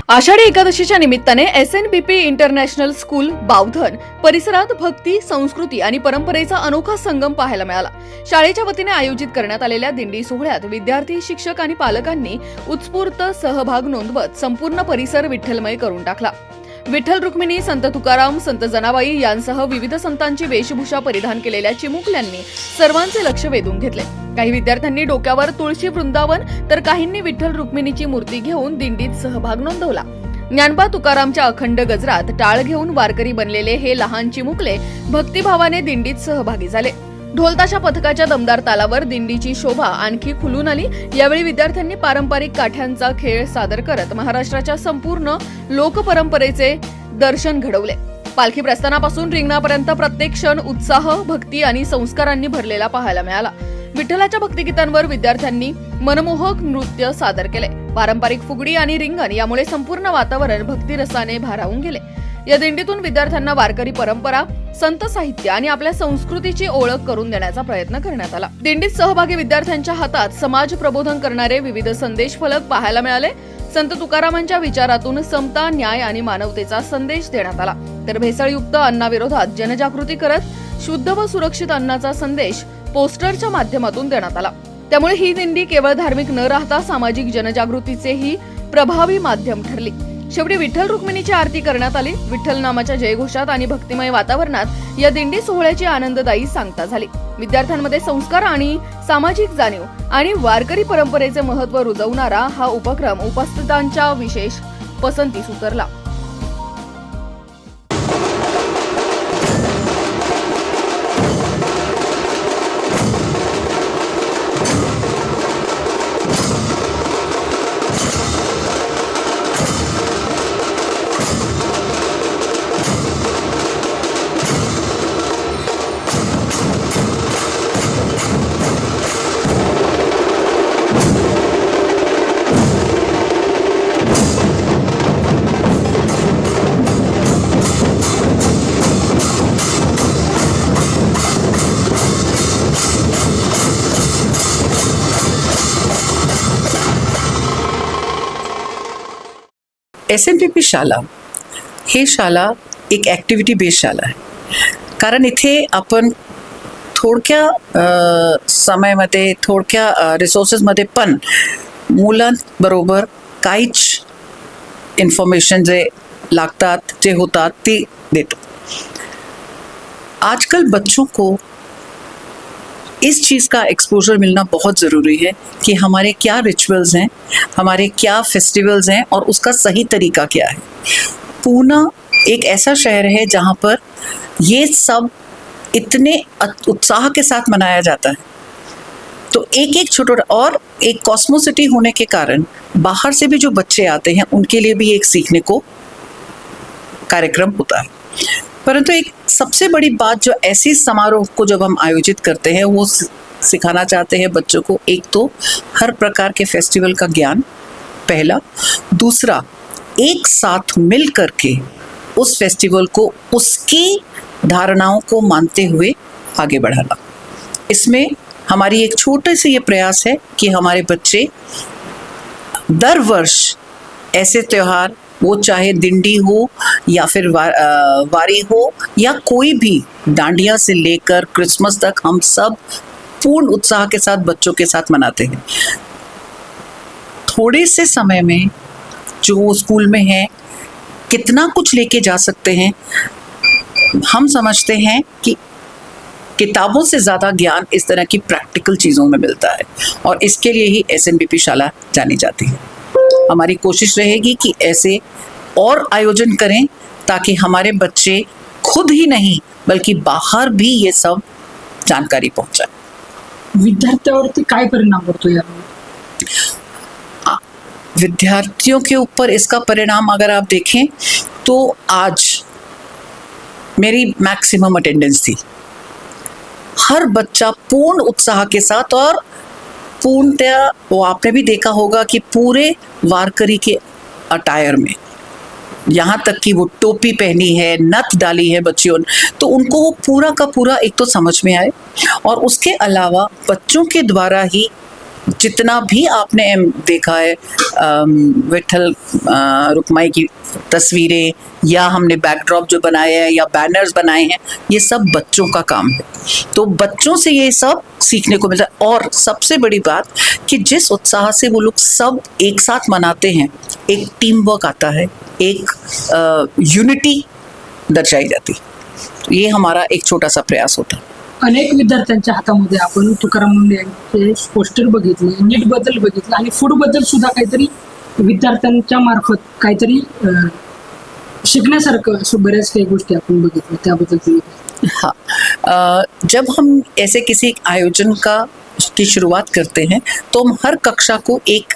आषाढी एकादशीच्या निमित्ताने SNBP international school Bavdhan परिसरात भक्ती, संस्कृती आणि परंपरेचा अनोखा संगम पाहायला मिळाला. शाळेच्या वतीने आयोजित करण्यात आलेल्या दिंडी सोहळ्यात विद्यार्थी, शिक्षक आणि पालकांनी उत्स्फूर्त सहभाग नोंदवत संपूर्ण परिसर विठ्ठलमय करून टाकला. विठ्ठल रुक्मिणी, संत तुकाराम, संत जनाबाई यांसह विविध संतांची वेशभूषा परिधान केलेल्या चिमुकल्यांनी सर्वांचे लक्ष वेधून घेतले. काही विद्यार्थ्यांनी डोक्यावर तुळशी वृंदावन तर काहींनी विठ्ठल रुक्मिणीची मूर्ती घेऊन दिंडीत सहभाग नोंदवला. ज्ञानबा तुकारामच्या अखंड गजरात टाळ घेऊन वारकरी बनलेले हे लहान चिमुकले भक्तिभावाने दिंडीत सहभागी झाले. ढोलताशा पथकाच्या दमदार तालावर दिंडीची शोभा आणखी खुलून आली. यावेळी विद्यार्थ्यांनी पारंपरिक काठ्यांचा खेळ सादर करत महाराष्ट्राच्या संपूर्ण लोकपरंपरेचे दर्शन घडवले. पालखी प्रस्थानापासून रिंगणापर्यंत प्रत्येक क्षण उत्साह, भक्ती आणि संस्कारांनी भरलेला पाहायला मिळाला. विठ्ठलाच्या भक्तिगीतांवर विद्यार्थ्यांनी मनमोहक नृत्य सादर केले. पारंपरिक फुगडी आणि रिंगण यामुळे संपूर्ण वातावरण भक्तिरसाने भारावून गेले. या दिंडीतून विद्यार्थ्यांना वारकरी परंपरा, संत साहित्य आणि आपल्या संस्कृतीची ओळख करून देण्याचा प्रयत्न करण्यात आला. दिंडीत सहभागी विद्यार्थ्यांच्या हातात समाज प्रबोधन करणारे विविध संदेश फलक पाहायला मिळाले. संत तुकारामांच्या विचारातून समता, न्याय आणि मानवतेचा संदेश देण्यात आला. तर भेसळयुक्त अन्नाविरोधात जनजागृती करत शुद्ध व सुरक्षित अन्नाचा संदेश पोस्टरच्या माध्यमातून देण्यात आला. त्यामुळे ही दिंडी केवळ धार्मिक न राहता सामाजिक जनजागृतीचेही प्रभावी माध्यम ठरली. शेवटी विठ्ठल रुक्मिणीची आरती करण्यात आली. विठ्ठल नामाच्या जयघोषात आणि भक्तिमय वातावरणात या दिंडी सोहळ्याची आनंददायी सांगता झाली. विद्यार्थ्यांमध्ये संस्कार आणि सामाजिक जाणीव आणि वारकरी परंपरेचे महत्त्व रुजवणारा हा उपक्रम उपस्थितांच्या विशेष पसंतीस उतरला. SNBP शाळा ही शाळा एक ॲक्टिव्हिटी बेस्ड शाळा आहे. कारण इथे आपण थोडक्या समयामध्ये, थोडक्या रिसोर्सेसमध्ये पण मुलांबरोबर काहीच इन्फॉर्मेशन जे लागतात, जे होतात ते देतो. आजकल बच्चों को इस चीज़ का एक्सपोजर मिलना बहुत ज़रूरी है कि हमारे क्या रिचुअल्स हैं, हमारे क्या फेस्टिवल्स हैं और उसका सही तरीका क्या है. पूना एक ऐसा शहर है जहाँ पर ये सब इतने उत्साह के साथ मनाया जाता है. तो एक एक छोटा और एक कॉस्मोसिटी होने के कारण बाहर से भी जो बच्चे आते हैं उनके लिए भी एक सीखने को कार्यक्रम होता है. परंतु एक सबसे बड़ी बात जो ऐसी समारोह को जब हम आयोजित करते हैं वो सिखाना चाहते हैं बच्चों को, एक तो हर प्रकार के फेस्टिवल का ज्ञान पहला, दूसरा एक साथ मिल करके उस फेस्टिवल को उसकी धारणाओं को मानते हुए आगे बढ़ाना. इसमें हमारी एक छोटे से ये प्रयास है कि हमारे बच्चे दर वर्ष ऐसे त्योहार, वो चाहे दिंडी हो या फिर वारी हो या कोई भी, डांडिया से लेकर क्रिसमस तक हम सब पूर्ण उत्साह के साथ बच्चों के साथ मनाते हैं. थोड़े से समय में जो स्कूल में है कितना कुछ लेके जा सकते हैं. हम समझते हैं कि किताबों से ज़्यादा ज्ञान इस तरह की प्रैक्टिकल चीज़ों में मिलता है और इसके लिए ही SNBP शाला जानी जाती है. हमारी कोशिश रहेगी कि ऐसे और आयोजन करें ताकि हमारे बच्चे खुद ही नहीं बल्कि बाहर भी ये सब जानकारी पहुंचाए. विद्यार्थ्यांवरती काय परिणाम पडतो यामुळे? विद्यार्थियों के ऊपर इसका परिणाम अगर आप देखें तो आज मेरी मैक्सिमम अटेंडेंस थी. हर बच्चा पूर्ण उत्साह के साथ और पूर्णतया, वो आपने भी देखा होगा कि पूरे वारकरी के अटायर में, यहाँ तक कि वो टोपी पहनी है, नथ डाली है बच्चियों ने, तो उनको वो पूरा का पूरा एक तो समझ में आए और उसके अलावा बच्चों के द्वारा ही जितना भी आपने देखा है विठल रुक्माई की तस्वीरें या हमने बैकड्रॉप जो बनाए हैं या बैनर्स बनाए हैं, ये सब बच्चों का काम है। तो बच्चों से ये सब सीखने को मिलता है। और सबसे बड़ी बात कि जिस उत्साह से वो लोग सब एक साथ मनाते हैं, एक टीम वर्क आता है, एक यूनिटी दर्शाई जाती। ये हमारा एक छोटा सा प्रयास होता है। अनेक विद्यार्थ्यांच्या हातामध्ये आपण तुकाराम मुंडे यांचे पोस्टर बघितले, नीट बद्दल बघितलं आणि फूड बद्दल सुद्धा काहीतरी विद्यार्थ्यांच्या मार्फत काहीतरी शिकण्यासारखं असं बऱ्याच काही गोष्टी आपण बघितल्या, त्याबद्दल तुम्ही हाँ, जब हम ऐसे किसी आयोजन की शुरुआत करते हैं तो हम हर कक्षा को एक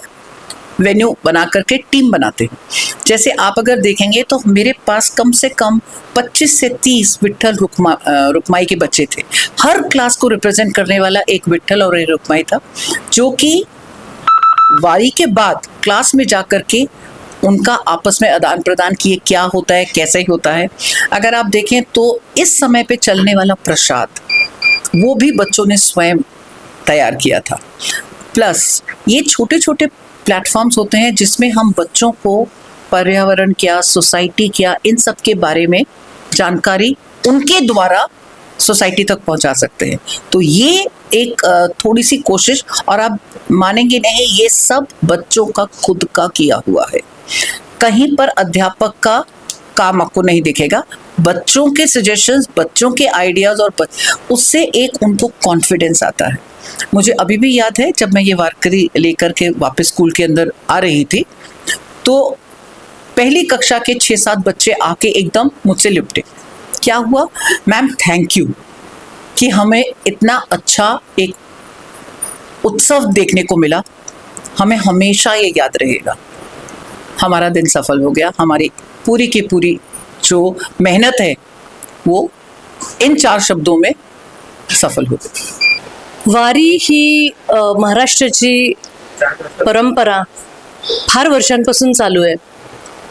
वेन्यू बना करके टीम बनाते हैं। जैसे आप अगर देखेंगे तो मेरे पास कम से कम 25 से 30 विठल रुक्माई के बच्चे थे। हर क्लास को रिप्रेजेंट करने वाला एक विठल और एक रुक्माई था, जो कि वारी के बाद क्लास में जा कर के उनका आपस में आदान प्रदान किए, क्या होता है, कैसे होता है। अगर आप देखें तो इस समय पे चलने वाला प्रसाद वो भी बच्चों ने स्वयं तैयार किया था। प्लस ये छोटे छोटे प्लेटफॉर्म्स होते हैं जिसमें हम बच्चों को पर्यावरण क्या, सोसाइटी क्या, इन सब के बारे में जानकारी उनके द्वारा सोसाइटी तक पहुंचा सकते हैं। तो ये एक थोड़ी सी कोशिश, और आप मानेंगे नहीं, ये सब बच्चों का खुद का किया हुआ है। कहीं पर अध्यापक का काम आपको नहीं दिखेगा। बच्चों के सजेशंस, बच्चों के आइडियाज़, और उससे एक उनको कॉन्फिडेंस आता है। मुझे अभी भी याद है जब मैं ये वारकरी लेकर के वापस स्कूल के अंदर आ रही थी, तो पहली कक्षा के 6-7 बच्चे आके एकदम मुझसे लिपटे। क्या हुआ? मैम थैंक यू कि हमें इतना अच्छा एक उत्सव देखने को मिला, हमें हमेशा ये याद रहेगा। हमारा दिन सफल हो गया, हमारी पूरी की पूरी जो मेहनत है वो इन 4 शब्दों में सफल हो गई। वारी ही महाराष्ट्राची परंपरा फार वर्षांपासून चालू आहे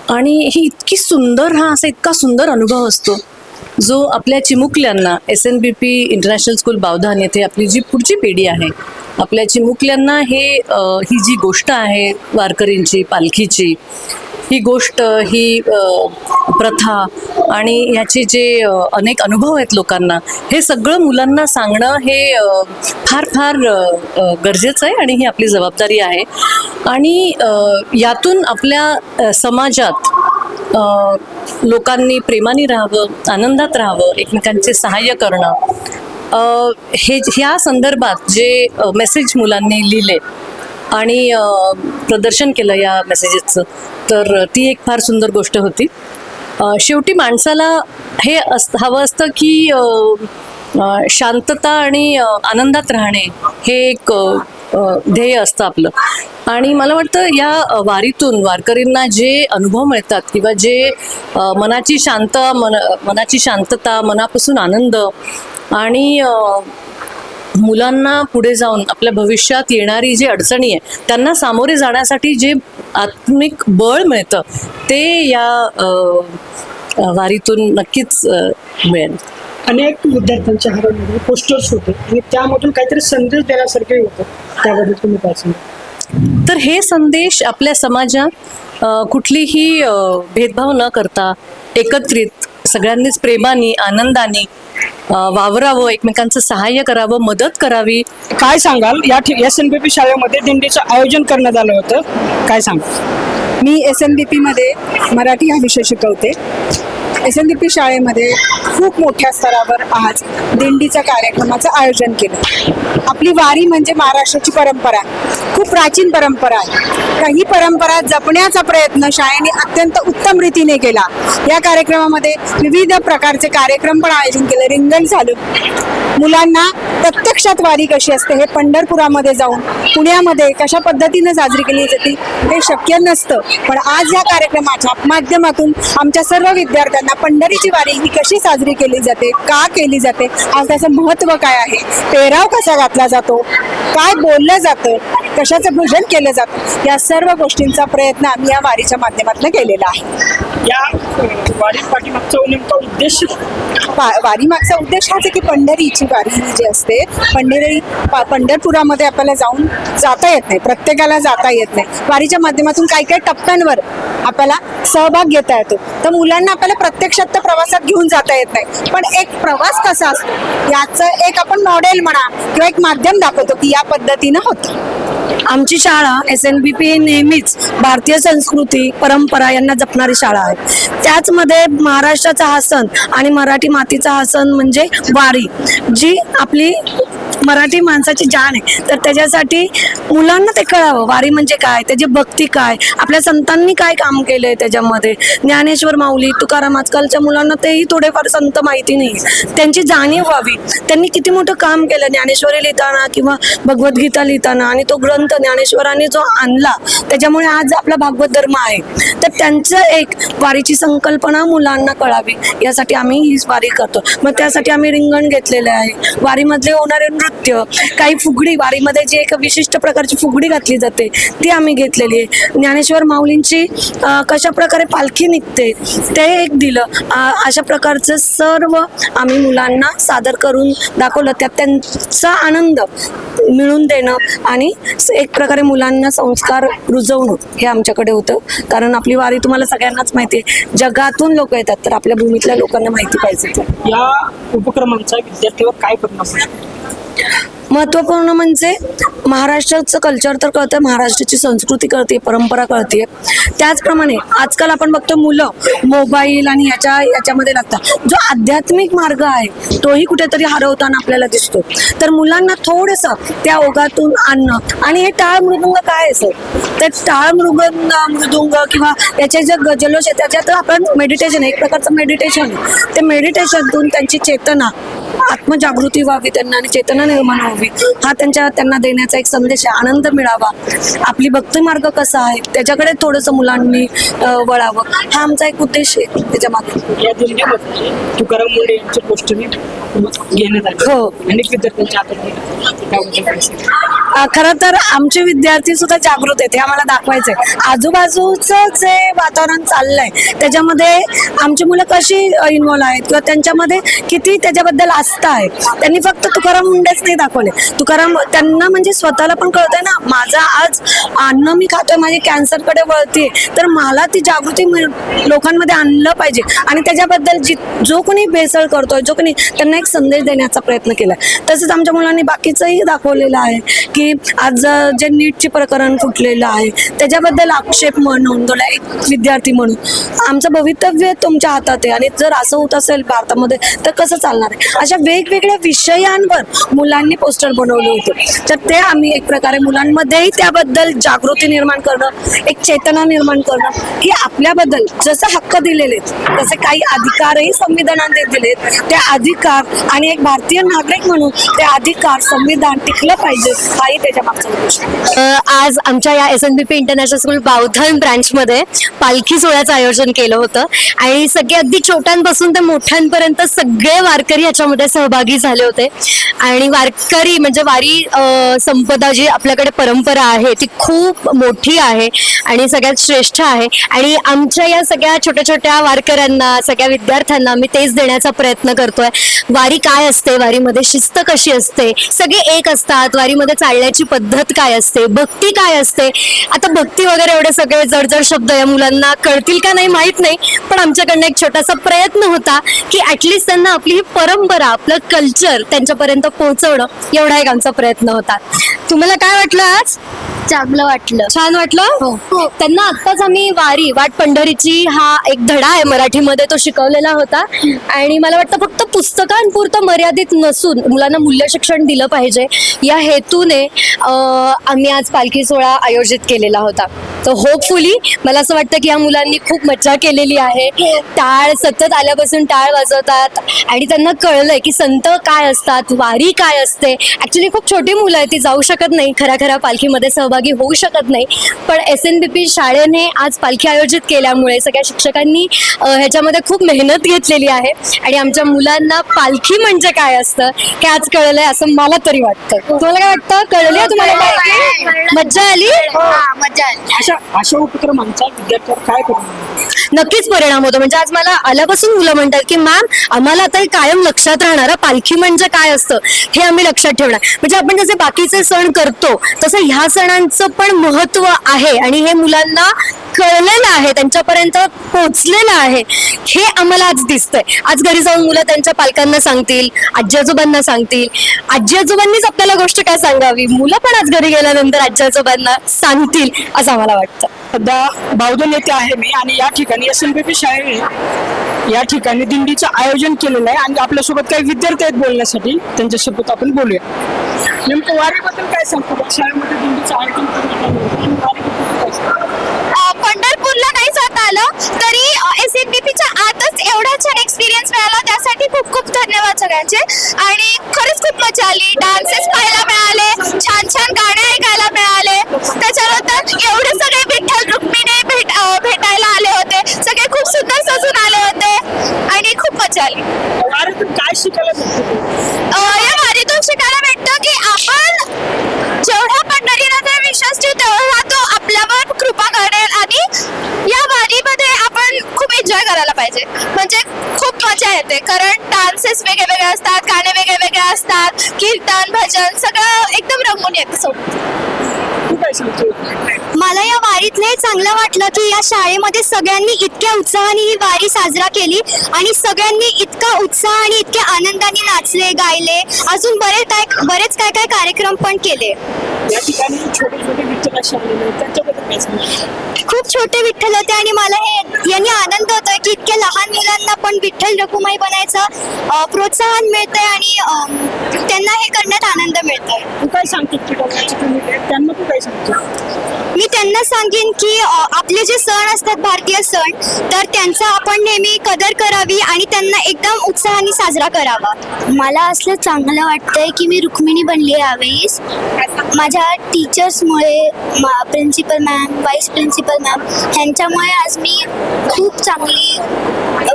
आणि ही इतकी सुंदर, हा असा इतका सुंदर अनुभव असतो जो आपल्या चिमुकल्यांना SNBP इंटरनॅशनल स्कूल बावधान येथे आपली जी पुढची पिढी आहे, आपल्या चिमुकल्यांना ही जी गोष्ट आहे वारकरींची, पालखीची, ही गोष्ट, ही प्रथा आणि ह्याचे जे अनेक अनुभव आहेत लोकांना, हे सगळं मुलांना सांगणं हे फार फार गरजेचं आहे आणि ही आपली जबाबदारी आहे। आणि यातून आपल्या समाजात लोकांनी प्रेमाने राहावं, आनंदात राहावं, एकमेकांचे सहाय्य करणं, ह्या संदर्भात जे मेसेज मुलांनी लिहिले आणि प्रदर्शन केलं या मेसेजेसचं, तर ती एक फार सुंदर गोष्ट होती। शेवटी माणसाला हे हवं असतं की शांतता आणि आनंदात राहणे हे एक ध्येय असतं आपलं। आणि मला वाटतं या वारीतून वारकरींना जे अनुभव मिळतात किंवा जे मनाची शांतता, मनापासून आनंद आणि मुलांना पुढे जाऊन आपल्या भविष्यात येणारी जी अडचणी आहे त्यांना सामोरे जाण्यासाठी जे आत्मिक बळ मिळतं ते या वारीतून नक्कीच मिळेल। अनेक विद्यार्थ्यांच्या हातामध्ये पोस्टर्स होते आणि त्यामधून काहीतरी संदेश देण्यासारखे होतं, त्याबद्दल तुम्ही काय सांगा? तर हे संदेश आपल्या समाजात कुठलीही भेदभाव न करता एकत्रित सगळ्यांनीच प्रेमाने, आनंदाने वावरावं, एकमेकांचं सहाय्य करावं, मदत करावी। काय सांगाल? या SNBP शाळेमध्ये दिंडीचं आयोजन करण्यात आलं होतं, काय सांगाल? मी SNBP मध्ये मराठी हा विषय शिकवते। SNBP शाळेमध्ये खूप मोठ्या स्तरावर आज दिंडीच्या कार्यक्रमाचं आयोजन केलं। आपली वारी म्हणजे महाराष्ट्राची परंपरा, खूप प्राचीन परंपरा आहे। काही परंपरा जपण्याचा प्रयत्न शाळेने अत्यंत उत्तम रीतीने केला। या कार्यक्रमामध्ये विविध प्रकारचे कार्यक्रम पण आयोजन केले, रिंगण झालं। मुलांना प्रत्यक्षात वारी कशी असते हे पंढरपुरामध्ये जाऊन, पुण्यामध्ये कशा पद्धतीने साजरी केली जाते हे शक्य नसतं, पण आज या कार्यक्रमाच्या माध्यमातून आमच्या सर्व विद्यार्थ्यांना मुलांना पंढरीची वारी ही कशी साजरी केली जाते, का केली जाते, आज त्याचं महत्त्व काय आहे, पेहराव कसा घातला जातो, काय बोललं जातं, कशाचं भजन केलं जातं, या सर्व गोष्टींचा प्रयत्न आम्ही या वारीच्या माध्यमातून केलेला आहे. या वारी पाठीमागचा नेमका उद्देश वारी मागचा उद्देश हाच आहे की पंढरीची वारी ही जी असते, पंढरपुरामध्ये आपल्याला जाता येत नाही, प्रत्येकाला जाता येत नाही. वारीच्या माध्यमातून काही काही टप्प्यांवर आपल्याला सहभाग घेता येतो. तर मुलांना आपल्याला प्रत्यक्षात तर प्रवासात घेऊन जाता येत नाही, पण एक प्रवास कसा असतो याचं एक आपण मॉडेल म्हणा किंवा एक माध्यम दाखवतो की या पद्धतीनं होतं. आमची शाळा SNBP नेहमीच भारतीय संस्कृती परंपरा यांना जपणारी शाळा आहे. त्याचमध्ये महाराष्ट्राचा हा सण आणि मराठी मातीचा हा सण म्हणजे वारी, जी आपली मराठी माणसाची जाण आहे. तर त्याच्यासाठी मुलांना ते कळावं वारी म्हणजे काय, त्याची भक्ती काय, आपल्या संतांनी काय काम केलंय त्याच्यामध्ये. ज्ञानेश्वर माऊली, तुकाराम, आजकालच्या मुलांना तेही थोडेफार संत माहिती नाही, त्यांची जाणीव व्हावी. त्यांनी किती मोठं काम केलं ज्ञानेश्वरी लिहिताना किंवा भगवद्गीता लिहिताना, आणि तो ग्रंथ ज्ञानेश्वरांनी जो आणला त्याच्यामुळे आज आपला भागवत धर्म आहे. तर त्यांचं एक वारीची संकल्पना मुलांना कळावी यासाठी आम्ही ही वारी करतो. मग त्यासाठी आम्ही रिंगण घेतलेले आहे. वारीमधले होणारे नृत्य, काही फुगडी, वारीमध्ये जी एक विशिष्ट प्रकारची फुगडी घातली जाते ती आम्ही घेतलेली आहे. ज्ञानेश्वर माऊलींची कशा प्रकारे पालखी निघते ते एक दिलं. अशा प्रकारचं सर्व आम्ही मुलांना सादर करून दाखवलं. त्यात त्यांचा आनंद मिळून देणं आणि एक प्रकारे मुलांना संस्कार रुजवणं हे आमच्याकडे होतं. कारण आपली वारी तुम्हाला सगळ्यांनाच माहिती आहे, जगातून लोक येतात, तर आपल्या भूमीतल्या लोकांना माहिती पाहिजे. या उपक्रमांचा विद्यार्थ्यावर काय परिणाम होतो? महत्त्वपूर्ण म्हणजे महाराष्ट्राचं कल्चर तर कळतं, महाराष्ट्राची संस्कृती कळते, परंपरा कळते. त्याचप्रमाणे आजकाल आपण बघतो मुलं मोबाईल आणि याच्यामध्ये लागतात. जो आध्यात्मिक मार्ग आहे तोही कुठेतरी हरवताना आपल्याला दिसतो. तर मुलांना थोडंसं त्या ओघातून आणणं. आणि हे टाळ मृदुंग काय असं, तर टाळ मृदुंग किंवा याचे जे जल्लोष आहे त्याच्यात आपण मेडिटेशन, एक प्रकारचं मेडिटेशन, ते मेडिटेशनतून त्यांची चेतना, आत्मजागृती व्हावी त्यांना आणि चेतना निर्माण व्हावी, हा त्यांना देण्याचा एक संदेश आहे. आनंद मिळावा, आपली भक्ती मार्ग कसा आहे त्याच्याकडे थोडंसं मुलांनी वळावं, हा आमचा एक उद्देश आहे त्याच्या मागे. या दिंडीमध्ये तुकाराम मुंडे यांची पोस्टरी घेण्यात आली. हो. अनेक विद्यार्थ्यांच्या खरं तर आमचे विद्यार्थी सुद्धा जागृत आहेत, हे आम्हाला दाखवायचंय. आजूबाजूचं जे वातावरण चाललंय त्याच्यामध्ये आमची मुलं कशी इन्व्हॉल्व आहेत किंवा त्यांच्यामध्ये किती त्याच्याबद्दल आस्था आहे. त्यांनी फक्त तुकाराम मुंडेच नाही दाखवले, त्यांना म्हणजे स्वतःला पण कळतंय ना, माझा आज अन्न मी खातोय, माझी कॅन्सरकडे वळते, तर मला ती जागृती लोकांमध्ये आणलं पाहिजे. आणि त्याच्याबद्दल जो कोणी भेसळ करतोय, जो कोणी, त्यांना एक संदेश देण्याचा प्रयत्न केलाय. तसंच आमच्या मुलांनी बाकीचंही दाखवलेलं आहे की आज जे नीटचे प्रकरण फुटलेलं आहे त्याच्याबद्दल आक्षेप नोंदवला एक विद्यार्थी म्हणून. आमचं भवितव्य तुमच्या हातात आहे आणि जर असं होत असेल भारतामध्ये तर कसं चालणार आहे. अशा वेगवेगळ्या विषयांवर मुलांनी पोस्टर बनवले होते. तर ते आम्ही एक प्रकारे मुलांमध्येही त्याबद्दल जागृती निर्माण करणं, एक चेतना निर्माण करणं की आपल्याबद्दल जसं हक्क दिलेले तसे काही अधिकारही संविधानाने दिलेत, ते अधिकार आणि एक भारतीय नागरिक म्हणून ते अधिकार संविधान टिकलं पाहिजे, हाही त्याच्या मागचा उद्देश आहे. आज आमच्या या SNBP इंटरनॅशनल स्कूल बावधन ब्रांचमध्ये पालखी सोहळ्याचं आयोजन केलं होतं आणि सगळे अगदी छोट्यांपासून ते मोठ्यांपर्यंत सगळे वारकरी याच्यामध्ये सहभागी झाले होते. आणि वारकरी म्हणजे वारी संपदा जी आपल्याकडे परंपरा आहे ती खूप मोठी आहे आणि सगळ्यात श्रेष्ठ आहे. आणि आमच्या या सगळ्या छोट्या छोट्या वारकऱ्यांना, सगळ्या विद्यार्थ्यांना मी तेच देण्याचा प्रयत्न करतोय. वारी काय असते, वारीमध्ये शिस्त कशी असते, सगळे एक असतात, वारीमध्ये चालण्याची पद्धत काय असते, भक्ती काय असते. आता भक्ती वगैरे एवढे सगळे जडजड शब्द या मुलांना कळतील का नाही माहित नाही, पण आमच्याकडनं एक छोटासा प्रयत्न होता की ऍटलिस्ट त्यांना आपली ही परंपरा, आपलं कल्चर त्यांच्यापर्यंत पोहोचवणं, एवढा एक आमचा प्रयत्न होता. तुम्हाला काय वाटलं आज? चांगलं वाटलं. छान वाटलं. हो. त्यांना आत्ताच आम्ही वारी वाट पंढरीची हा एक धडा आहे मराठीमध्ये, तो शिकवलेला होता. आणि मला वाटतं फक्त पुस्तकांपुरतं मर्यादित नसून मुलांना मूल्य शिक्षण दिलं पाहिजे या हेतूने आम्ही आज पालखी सोहळा आयोजित केलेला होता. तर होपफुली मला असं वाटतं की या मुलांनी खूप मज्जा केलेली आहे. टाळ सतत आल्यापासून टाळ वाजवतात आणि त्यांना कळलंय की संत काय असतात, वारी काय असते. ऍक्च्युली खूप छोटी मुलं आहेत, ती जाऊ शकत नाही खऱ्या पालखीमध्ये सहभागी सहभागी होऊ शकत नाही, पण SNBP शाळेने आज पालखी आयोजित केल्यामुळे सगळ्या शिक्षकांनी ह्याच्यामध्ये खूप मेहनत घेतलेली आहे आणि आमच्या मुलांना पालखी म्हणजे काय असतं हे आज कळलंय असं मला तरी वाटतं. तुम्हाला काय वाटतं? कळली तुम्हाला पालखी? मज्जा आली? अशा उपक्रमांचा विद्यार्थ्यांवर काय परिणाम? नक्कीच परिणाम होतो. म्हणजे आज मला आल्यापासून मुलं म्हणतात की मॅम आम्हाला आता हे कायम लक्षात राहणार पालखी म्हणजे काय असतं हे आम्ही लक्षात ठेवणार. म्हणजे आपण जसे बाकीचे सण करतो तसं ह्या सणांचं पण महत्व आहे आणि हे मुलांना कळलेलं आहे, त्यांच्यापर्यंत पोहोचलेलं आहे, हे आम्हाला आज दिसतंय. आज घरी जाऊन मुलं त्यांच्या पालकांना सांगतील, आजी आजोबांना सांगतील. आजी आजोबांनीच आपल्याला गोष्ट काय सांगावी, मुलं पण आज घरी गेल्यानंतर आजी आजोबांना सांगतील असं आम्हाला वाटतं. सध्या बावधन येथे आहे मी आणि या ठिकाणी SNBP शाळेने या ठिकाणी दिंडीचं आयोजन केलेलं आहे आणि आपल्यासोबत काही विद्यार्थी आहेत बोलण्यासाठी, त्यांच्यासोबत आपण बोलूया. नेमकं वारीबद्दल काय सांगतो? शाळेमध्ये दिंडीचं आयोजन करण्यात आलं होतं आणि वारीबद्दल काय सांगतो? पंढरपूरला नाही जाता आलं तरी SNBPच्या आतच एवढा छान एक्सपिरियन्स मिळाला, त्यासाठी खूप खूप धन्यवाद सगळ्यांचे. आणि खरंच खूप मजा आली, डान्सेस पाहायला मिळाले, छान छान गाणे ऐकायला मिळाले, त्याच्यानंतर एवढे सगळे विठ्ठल रुक्मिणी भेटायला आले होते, सगळे खूप सुंदर सजून आले होते आणि खूप मजा आली. वारीतून काय शिकायला भेटतं? या वारीतून शिकायला भेटतं की आपण जेवढा पंढरीमध्ये विश्वास ठेवू तेवढा तो आपल्यावर कृपा करेल आणि या वारीमध्ये आपण खूप एन्जॉय करायला पाहिजे. म्हणजे खूप मजा येते, कारण डान्सेस वेगळे वेगळे असतात, गाणे वेगळे वेगळे असतात, कीर्तन भजन सगळं एकदम रंगून येतं सोबत. तू काय सांगतो? मला या वारीतले चांगलं वाटलं की या शाळेमध्ये सगळ्यांनी इतक्या उत्साहाने ही वारी साजरा केली आणि सगळ्यांनी इतका उत्साह आणि इतक्या आनंदाने नाचले, गायले, अजून बरेच काय कार्यक्रम पण केले. या ठिकाणी छोटे छोटे विठ्ठल आलेले आहेत, त्यांच्याबद्दल काय सांगतो? खूप छोटे विठ्ठल होते आणि मला हे यांनी आनंद होतोय की इतक्या लहान मुलांना पण विठ्ठल रखुमाई बनायचं प्रोत्साहन मिळतंय आणि त्यांना हे करण्यात आनंद मिळतोय. तू काय सांगतो? त्यांना तू काय सांगतो? मी त्यांना सांगेन की आपले जे सण असतात भारतीय सण, तर त्यांचा आपण नेहमी कदर करावी आणि त्यांना एकदम उत्साहाने साजरा करावा. मला असलं चांगलं वाटतंय की मी रुक्मिणी बनली यावेळेस. माझ्या टीचर्समुळे, principal ma'am, vice principal ma'am ह्यांच्यामुळे आज मी खूप चांगली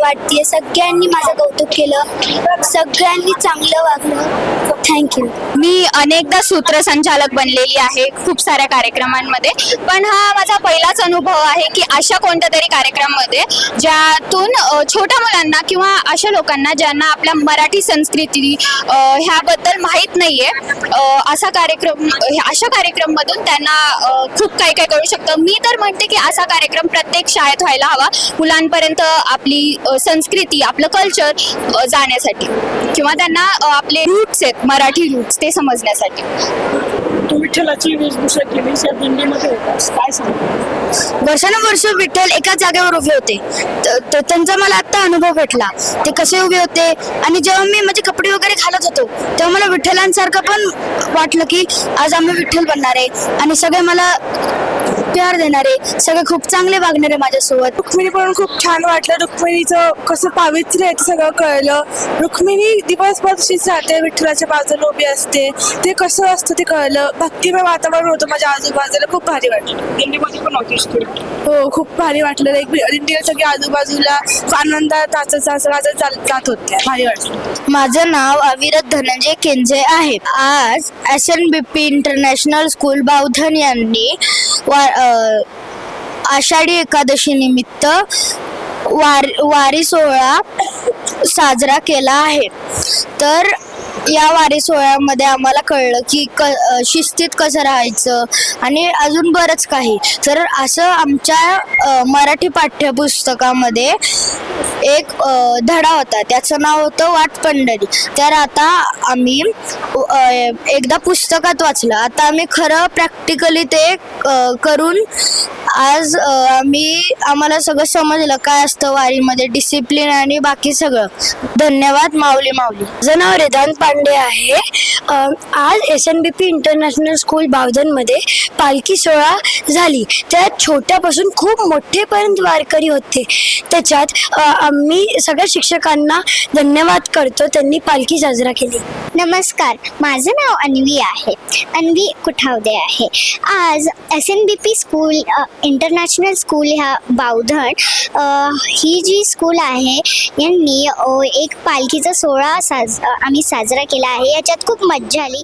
वाटते. सगळ्यांनी माझं कौतुक केलं, सगळ्यांनी चांगलं वागलं. थँक्यू. मी अनेकदा सूत्रसंचालक बनलेली आहे खूप साऱ्या कार्यक्रमांमध्ये, पण हा माझा पहिलाच अनुभव आहे की अशा कोणत्या तरी कार्यक्रमामध्ये ज्यातून छोट्या मुलांना किंवा अशा लोकांना ज्यांना आपल्या मराठी संस्कृती ह्याबद्दल माहीत नाहीये, अशा कार्यक्रममधून त्यांना खूप काही काही कळू शकतं. मी तर म्हणते की असा कार्यक्रम प्रत्येक शाळेत व्हायला हवा, मुलांपर्यंत आपली संस्कृती, आपलं कल्चर जाण्यासाठी किंवा त्यांना आपले रूट्स आहेत, मराठी रूट्स, ते समजण्यासाठी. तू विठ्ठलाची वेशभूषा केलीस या दिंडीमध्ये होतास, काय सांगतो? वर्षानुवर्ष विठ्ठल एका जागेवर उभे होते, त्यांचा मला आता अनुभव भेटला. ते कसे उभे होते आणि जेव्हा मी म्हणजे कपडे वगैरे घालत होतो तेव्हा मला विठ्ठलांसारखं पण वाटलं की आज आम्ही विठ्ठल बनणार आहे आणि सगळे मला प्यार देणारे, सगळे खूप चांगले वागणारे माझ्यासोबत. रुक्मिणी पण खूप छान वाटलं. रुक्मिणीचं कसं पावित्र्य आहे ते सगळं कळलं. रुक्मिणी दिवसभर तशीच राहते, विठ्ठलाच्या बाजूला उभी असते, ते कसं असतं ते कळलं. भक्तिमय वातावरण होतं माझ्या आजूबाजूला, खूप भारी वाटलं. दिंडीमध्ये पण होतीस तू? हो, खूप भारी वाटलं. दिंडीला सगळे आजूबाजूला आनंदात जात होते, भारी वाटलं. माझं नाव अविरत धनंजय केंजे आहे. आज SNBP इंटरनॅशनल स्कूल बावधन यांनी आषाढी एकादशी निमित्त वारी सोहळा साजरा केला आहे. तर या वारी सोहळ्यामध्ये आम्हाला कळलं की शिस्तीत कसं राहायचं आणि अजून बरंच काही. तर असं आमच्या मराठी पाठ्यपुस्तकामध्ये एक धडा होता, त्याचं नाव होतं वाट पंढरी. तर आता आम्ही एकदा पुस्तकात वाचलं, आता आम्ही खरं प्रॅक्टिकली ते करून आज आम्हाला सगळं समजलं काय असतं वारीमध्ये, डिसिप्लिन आणि बाकी सगळं. धन्यवाद माऊली माऊली. माझं नाव वेदांत पांडे आहे. आज SNBP इंटरनॅशनल स्कूल बावधनमध्ये पालखी सोहळा झाली. त्यात छोट्यापासून खूप मोठेपर्यंत वारकरी होते. त्याच्यात आम्ही सगळ्या शिक्षकांना धन्यवाद करतो, त्यांनी पालखी साजरा केली. नमस्कार, माझं नाव अन्वी आहे. अन्वी कुठावदे आहे. आज SNBP स्कूल इंटरनॅशनल स्कूल ह्या बावधन ही जी स्कूल आहे यांनी एक पालखीचा सोहळा आम्ही साजरा केला आहे. याच्यात खूप मज्जा आली.